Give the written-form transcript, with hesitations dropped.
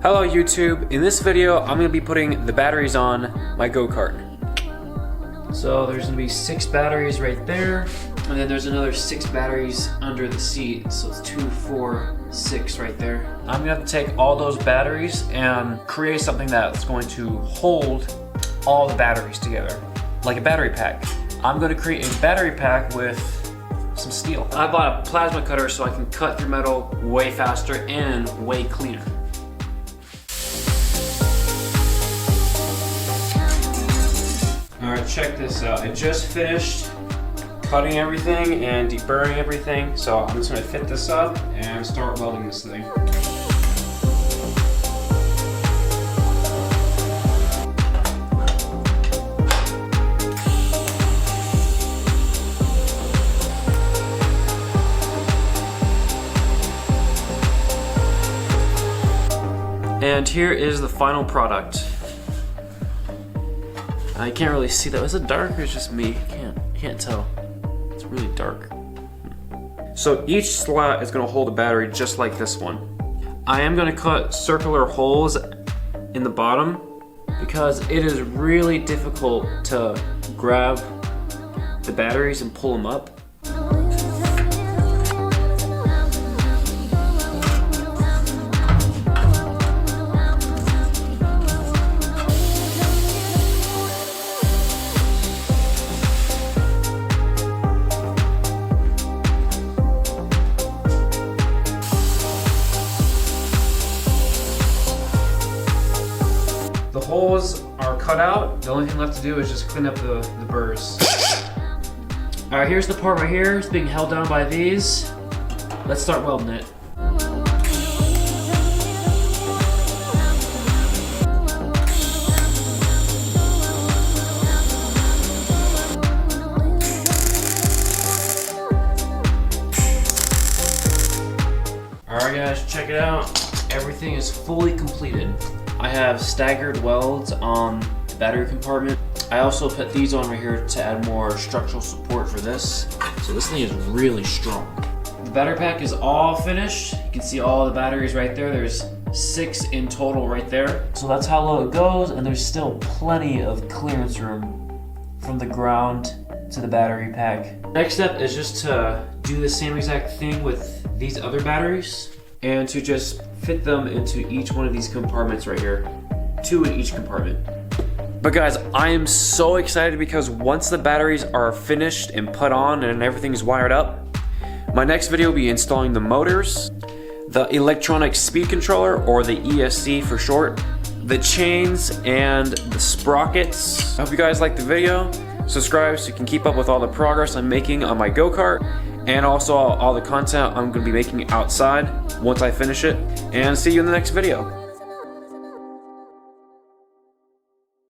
Hello YouTube, in this video I'm going to be putting the batteries on my go-kart. So there's going to be 6 batteries right there, and then there's another 6 batteries under the seat, so it's 2, 4, 6 right there. I'm going to have to take all those batteries and create something that's going to hold all the batteries together, like a battery pack. I'm going to create a battery pack with some steel. I bought a plasma cutter so I can cut through metal way faster and way cleaner. Alright, check this out. I just finished cutting everything and deburring everything, so I'm just going to fit this up and start welding this thing. And here is the final product. I can't really see that. Is it dark or it's just me? I can't tell. It's really dark. So each slot is going to hold a battery just like this one. I am going to cut circular holes in the bottom because it is really difficult to grab the batteries and pull them up. The holes are cut out. The only thing left to do is just clean up the burrs. Alright, here's the part right here. It's being held down by these. Let's start welding it. Alright guys, check it out. Everything is fully completed. I have staggered welds on the battery compartment. I also put these on right here to add more structural support for this. So this thing is really strong. The battery pack is all finished. You can see all the batteries right there. There's 6 in total right there. So that's how low it goes, and there's still plenty of clearance room from the ground to the battery pack. Next step is just to do the same exact thing with these other batteries and to just fit them into each one of these compartments right here. 2 in each compartment. But guys, I am so excited because once the batteries are finished and put on and everything's wired up, my next video will be installing the motors, the electronic speed controller, or the ESC for short, the chains, and the sprockets. I hope you guys liked the video. Subscribe so you can keep up with all the progress I'm making on my go-kart, and also all the content I'm going to be making outside once I finish it. And see you in the next video.